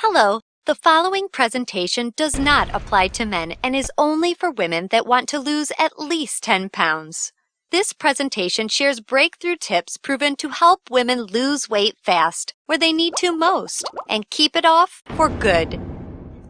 Hello, the following presentation does not apply to men and is only for women that want to lose at least 10 pounds. This presentation shares breakthrough tips proven to help women lose weight fast, where they need to most, and keep it off for good.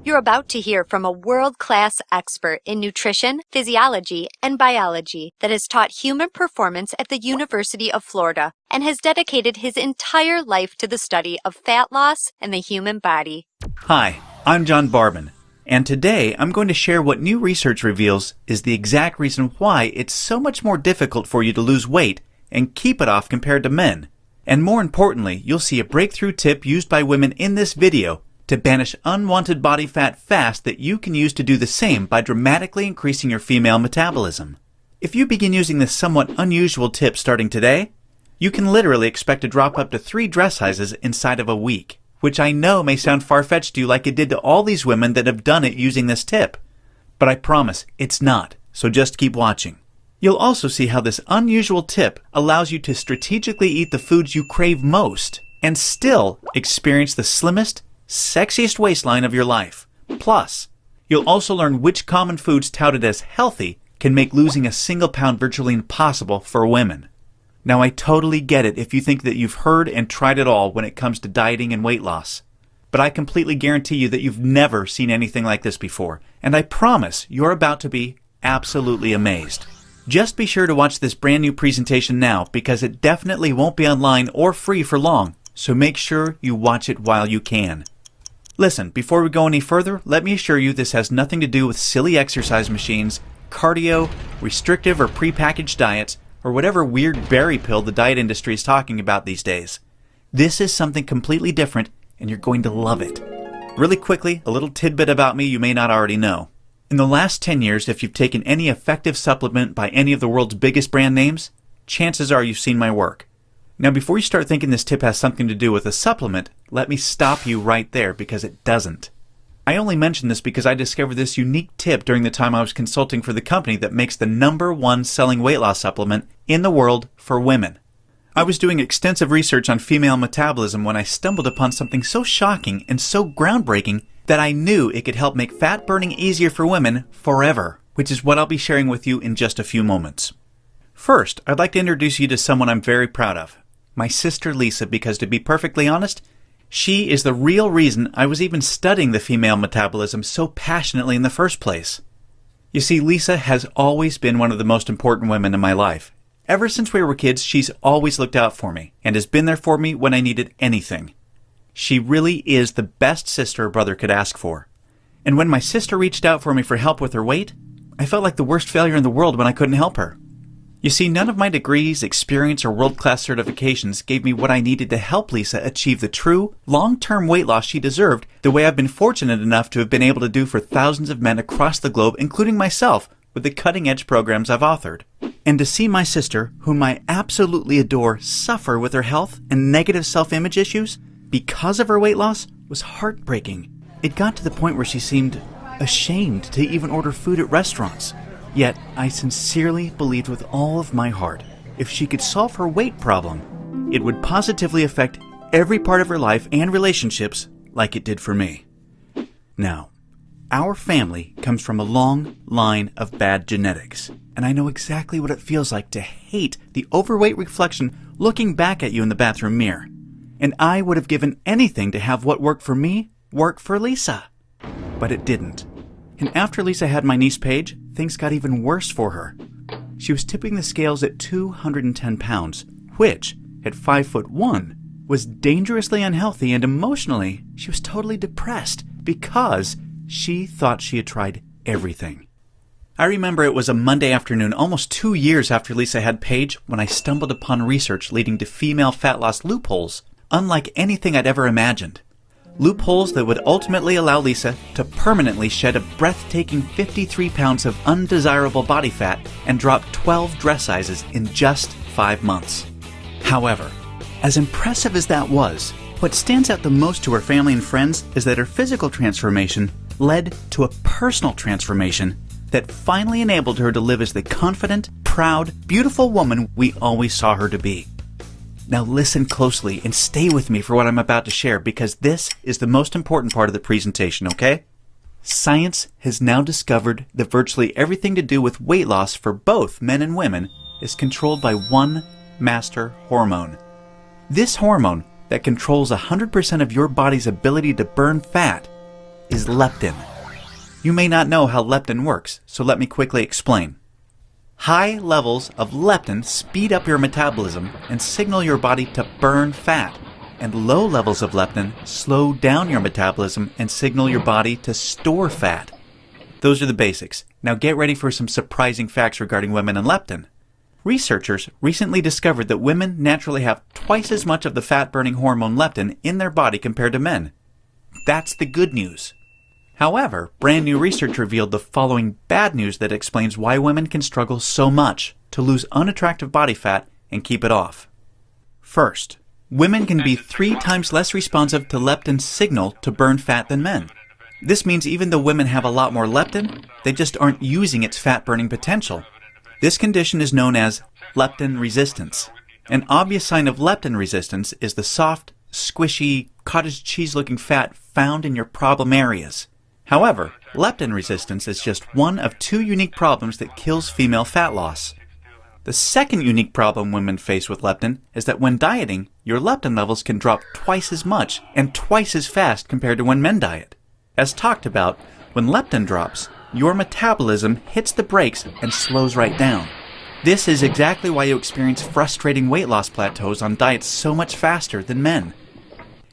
You're about to hear from a world-class expert in nutrition, physiology, and biology that has taught human performance at the University of Florida and has dedicated his entire life to the study of fat loss and the human body. Hi, I'm John Barban, and today I'm going to share what new research reveals is the exact reason why it's so much more difficult for you to lose weight and keep it off compared to men. And more importantly, you'll see a breakthrough tip used by women in this video to banish unwanted body fat fast that you can use to do the same by dramatically increasing your female metabolism. If you begin using this somewhat unusual tip starting today, you can literally expect to drop up to 3 dress sizes inside of a week, which I know may sound far-fetched to you like it did to all these women that have done it using this tip. But I promise it's not, so just keep watching. You'll also see how this unusual tip allows you to strategically eat the foods you crave most and still experience the slimmest, sexiest waistline of your life. Plus, you'll also learn which common foods touted as healthy can make losing a single pound virtually impossible for women. Now, I totally get it if you think that you've heard and tried it all when it comes to dieting and weight loss. But I completely guarantee you that you've never seen anything like this before, and I promise you're about to be absolutely amazed. Just be sure to watch this brand new presentation now because it definitely won't be online or free for long, so make sure you watch it while you can. Listen, before we go any further, let me assure you this has nothing to do with silly exercise machines, cardio, restrictive or prepackaged diets, or whatever weird berry pill the diet industry is talking about these days. This is something completely different, and you're going to love it. Really quickly, a little tidbit about me you may not already know. In the last 10 years, if you've taken any effective supplement by any of the world's biggest brand names, chances are you've seen my work. Now, before you start thinking this tip has something to do with a supplement, let me stop you right there because it doesn't. I only mention this because I discovered this unique tip during the time I was consulting for the company that makes the #1 selling weight loss supplement in the world for women. I was doing extensive research on female metabolism when I stumbled upon something so shocking and so groundbreaking that I knew it could help make fat burning easier for women forever, which is what I'll be sharing with you in just a few moments. First, I'd like to introduce you to someone I'm very proud of. My sister Lisa, because to be perfectly honest, she is the real reason I was even studying the female metabolism so passionately in the first place. You see, Lisa has always been one of the most important women in my life. Ever since we were kids, she's always looked out for me and has been there for me when I needed anything. She really is the best sister a brother could ask for. And when my sister reached out for me for help with her weight, I felt like the worst failure in the world when I couldn't help her. You see, none of my degrees, experience, or world-class certifications gave me what I needed to help Lisa achieve the true, long-term weight loss she deserved the way I've been fortunate enough to have been able to do for thousands of men across the globe, including myself, with the cutting-edge programs I've authored. And to see my sister, whom I absolutely adore, suffer with her health and negative self-image issues because of her weight loss was heartbreaking. It got to the point where she seemed ashamed to even order food at restaurants. Yet, I sincerely believed with all of my heart, if she could solve her weight problem, it would positively affect every part of her life and relationships like it did for me. Now, our family comes from a long line of bad genetics, and I know exactly what it feels like to hate the overweight reflection looking back at you in the bathroom mirror. And I would have given anything to have what worked for me work for Lisa. But it didn't. And after Lisa had my niece Paige, things got even worse for her. She was tipping the scales at 210 pounds, which, at 5'1", was dangerously unhealthy, and emotionally, she was totally depressed because she thought she had tried everything. I remember it was a Monday afternoon, almost 2 years after Lisa had Paige, when I stumbled upon research leading to female fat loss loopholes, unlike anything I'd ever imagined. Loopholes that would ultimately allow Lisa to permanently shed a breathtaking 53 pounds of undesirable body fat and drop 12 dress sizes in just 5 months. However, as impressive as that was, what stands out the most to her family and friends is that her physical transformation led to a personal transformation that finally enabled her to live as the confident, proud, beautiful woman we always saw her to be. Now listen closely and stay with me for what I'm about to share because this is the most important part of the presentation, okay? Science has now discovered that virtually everything to do with weight loss for both men and women is controlled by one master hormone. This hormone that controls 100% of your body's ability to burn fat is leptin. You may not know how leptin works, so let me quickly explain. High levels of leptin speed up your metabolism and signal your body to burn fat, and low levels of leptin slow down your metabolism and signal your body to store fat. Those are the basics. Now get ready for some surprising facts regarding women and leptin. Researchers recently discovered that women naturally have twice as much of the fat-burning hormone leptin in their body compared to men. That's the good news. However, brand new research revealed the following bad news that explains why women can struggle so much to lose unattractive body fat and keep it off. First, women can be 3 times less responsive to leptin's signal to burn fat than men. This means even though women have a lot more leptin, they just aren't using its fat-burning potential. This condition is known as leptin resistance. An obvious sign of leptin resistance is the soft, squishy, cottage cheese-looking fat found in your problem areas. However, leptin resistance is just one of 2 unique problems that kills female fat loss. The second unique problem women face with leptin is that when dieting, your leptin levels can drop twice as much and twice as fast compared to when men diet. As talked about, when leptin drops, your metabolism hits the brakes and slows right down. This is exactly why you experience frustrating weight loss plateaus on diets so much faster than men.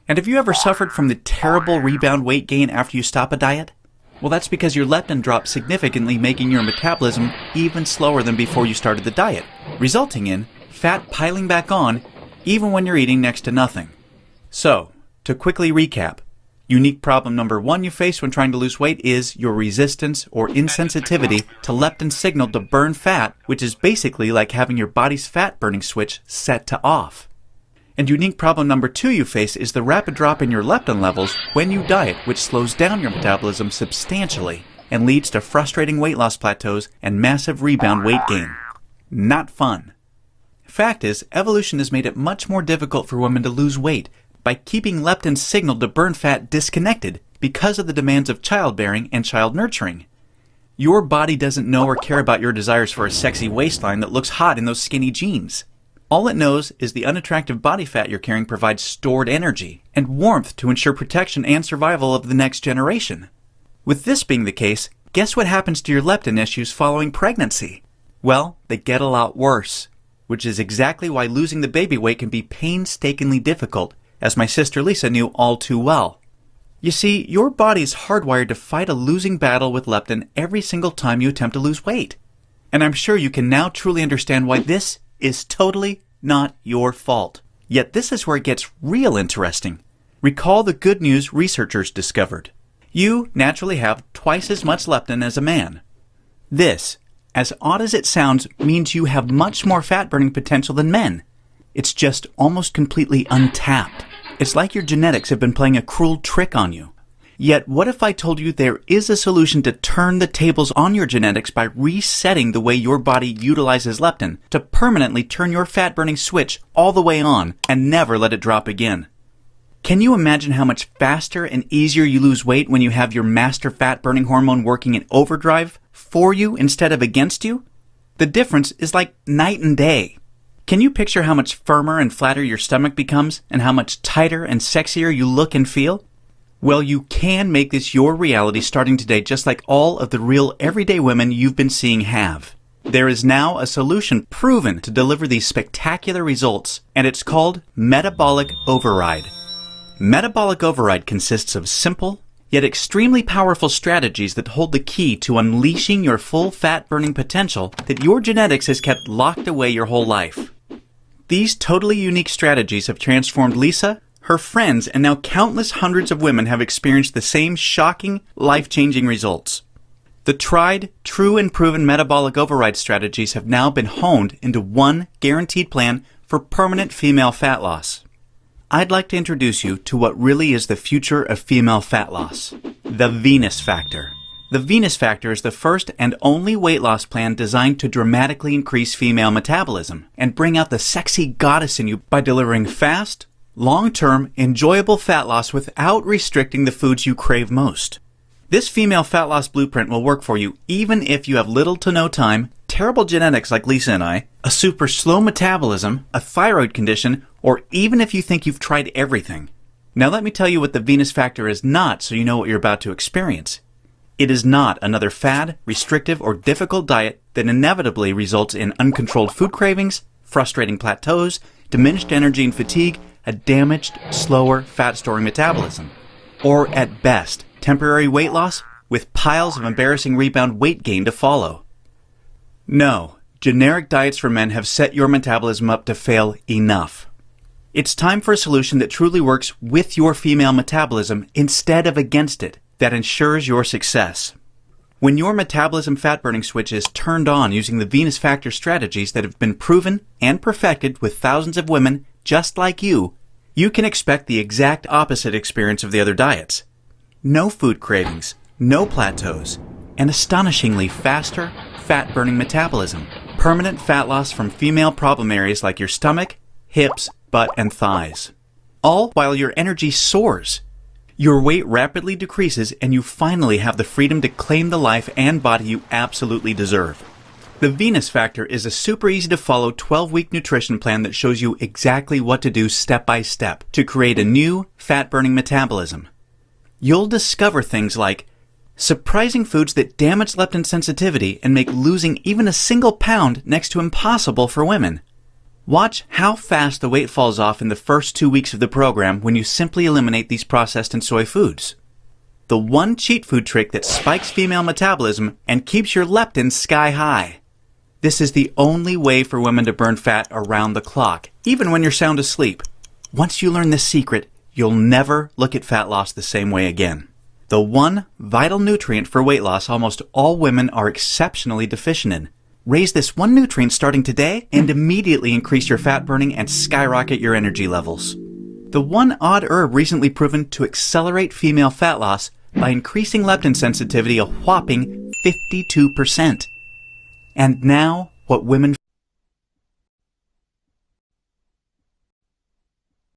And have you ever suffered from the terrible rebound weight gain after you stop a diet? Well, that's because your leptin drops significantly, making your metabolism even slower than before you started the diet, resulting in fat piling back on even when you're eating next to nothing. So, to quickly recap, unique problem number 1 you face when trying to lose weight is your resistance or insensitivity to leptin's signal to burn fat, which is basically like having your body's fat-burning switch set to off. And unique problem number 2 you face is the rapid drop in your leptin levels when you diet, which slows down your metabolism substantially and leads to frustrating weight loss plateaus and massive rebound weight gain. Not fun. Fact is, evolution has made it much more difficult for women to lose weight by keeping leptin's signal to burn fat disconnected because of the demands of childbearing and child nurturing. Your body doesn't know or care about your desires for a sexy waistline that looks hot in those skinny jeans. All it knows is the unattractive body fat you're carrying provides stored energy and warmth to ensure protection and survival of the next generation. With this being the case, guess what happens to your leptin issues following pregnancy? Well, they get a lot worse, which is exactly why losing the baby weight can be painstakingly difficult, as my sister Lisa knew all too well. You see, your body is hardwired to fight a losing battle with leptin every single time you attempt to lose weight. And I'm sure you can now truly understand why this is totally not your fault. Yet this is where it gets real interesting. Recall the good news researchers discovered. You naturally have twice as much leptin as a man. This, as odd as it sounds, means you have much more fat-burning potential than men. It's just almost completely untapped. It's like your genetics have been playing a cruel trick on you. Yet, what if I told you there is a solution to turn the tables on your genetics by resetting the way your body utilizes leptin to permanently turn your fat-burning switch all the way on and never let it drop again? Can you imagine how much faster and easier you lose weight when you have your master fat-burning hormone working in overdrive for you instead of against you? The difference is like night and day. Can you picture how much firmer and flatter your stomach becomes and how much tighter and sexier you look and feel? Well, you can make this your reality starting today, just like all of the real everyday women you've been seeing have. There is now a solution proven to deliver these spectacular results, and it's called Metabolic Override. Metabolic Override consists of simple, yet extremely powerful strategies that hold the key to unleashing your full fat-burning potential that your genetics has kept locked away your whole life. These totally unique strategies have transformed Lisa, her friends, and now countless hundreds of women have experienced the same shocking, life-changing results. The tried, true, and proven metabolic override strategies have now been honed into one guaranteed plan for permanent female fat loss. I'd like to introduce you to what really is the future of female fat loss, the Venus factor. The Venus Factor is the first and only weight loss plan designed to dramatically increase female metabolism and bring out the sexy goddess in you by delivering fast, long-term, enjoyable fat loss without restricting the foods you crave most. This female fat loss blueprint will work for you even if you have little to no time, terrible genetics like Lisa and I, a super slow metabolism, a thyroid condition, or even if you think you've tried everything. Now let me tell you what the Venus Factor is not so you know what you're about to experience. It is not another fad, restrictive, or difficult diet that inevitably results in uncontrolled food cravings, frustrating plateaus, diminished energy and fatigue, a damaged, slower, fat-storing metabolism. Or at best, temporary weight loss with piles of embarrassing rebound weight gain to follow. No, generic diets for men have set your metabolism up to fail enough. It's time for a solution that truly works with your female metabolism instead of against it, that ensures your success. When your metabolism fat-burning switch is turned on using the Venus Factor strategies that have been proven and perfected with thousands of women just like you can expect the exact opposite experience of the other diets. No food cravings, no plateaus, and astonishingly faster, fat-burning metabolism. Permanent fat loss from female problem areas like your stomach, hips, butt, and thighs. All while your energy soars. Your weight rapidly decreases and you finally have the freedom to claim the life and body you absolutely deserve. The Venus Factor is a super easy to follow 12-week nutrition plan that shows you exactly what to do step by step to create a new fat-burning metabolism. You'll discover things like surprising foods that damage leptin sensitivity and make losing even a single pound next to impossible for women. Watch how fast the weight falls off in the first 2 weeks of the program when you simply eliminate these processed and soy foods. The one cheat food trick that spikes female metabolism and keeps your leptin sky high. This is the only way for women to burn fat around the clock, even when you're sound asleep. Once you learn this secret, you'll never look at fat loss the same way again. The one vital nutrient for weight loss almost all women are exceptionally deficient in. Raise this one nutrient starting today and immediately increase your fat burning and skyrocket your energy levels. The one odd herb recently proven to accelerate female fat loss by increasing leptin sensitivity a whopping 52%. And now, what women